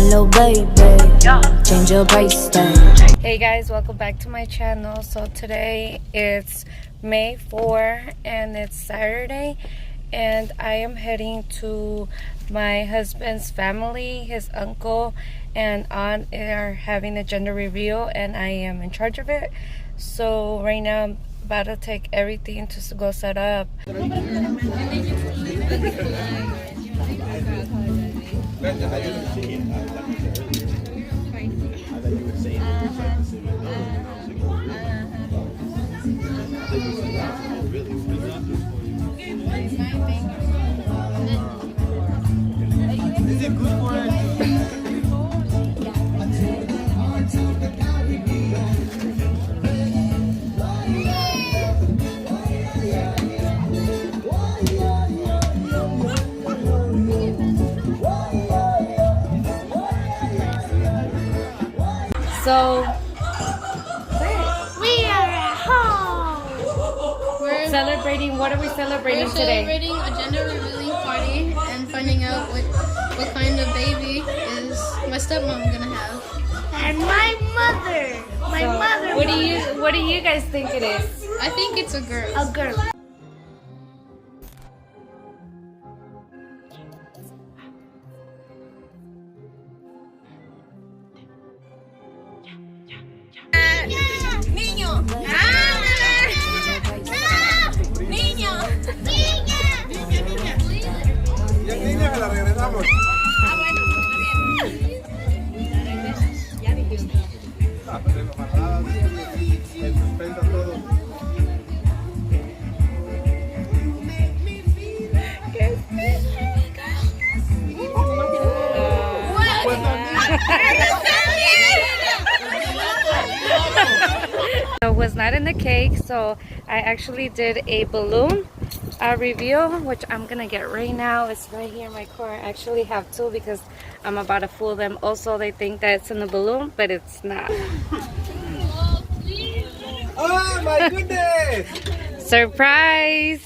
little baby. Change your price tag. Hey guys, welcome back to my channel. So today it's May 4 and it's Saturday, and I am heading to my husband's family. His uncle and aunt are having a gender reveal and I am in charge of it. So right now I'm about to take everything to go set up. Is it good for us? So We are at home. We're celebrating, what are we celebrating today? celebrating a gender revealing party and finding out what kind of baby is my stepmom gonna have. And my mother. So, what do you guys think it is? I think it's a girl. A girl. Ya niña, que la regresamos. Ah, pero enojadas, en suspenso todo. So it was not in the cake, so I actually did a balloon reveal, which I'm gonna get right now. It's right here in my car. I actually have two because I'm about to fool them. Also, they think that it's in the balloon, but it's not. Oh my goodness! Surprise!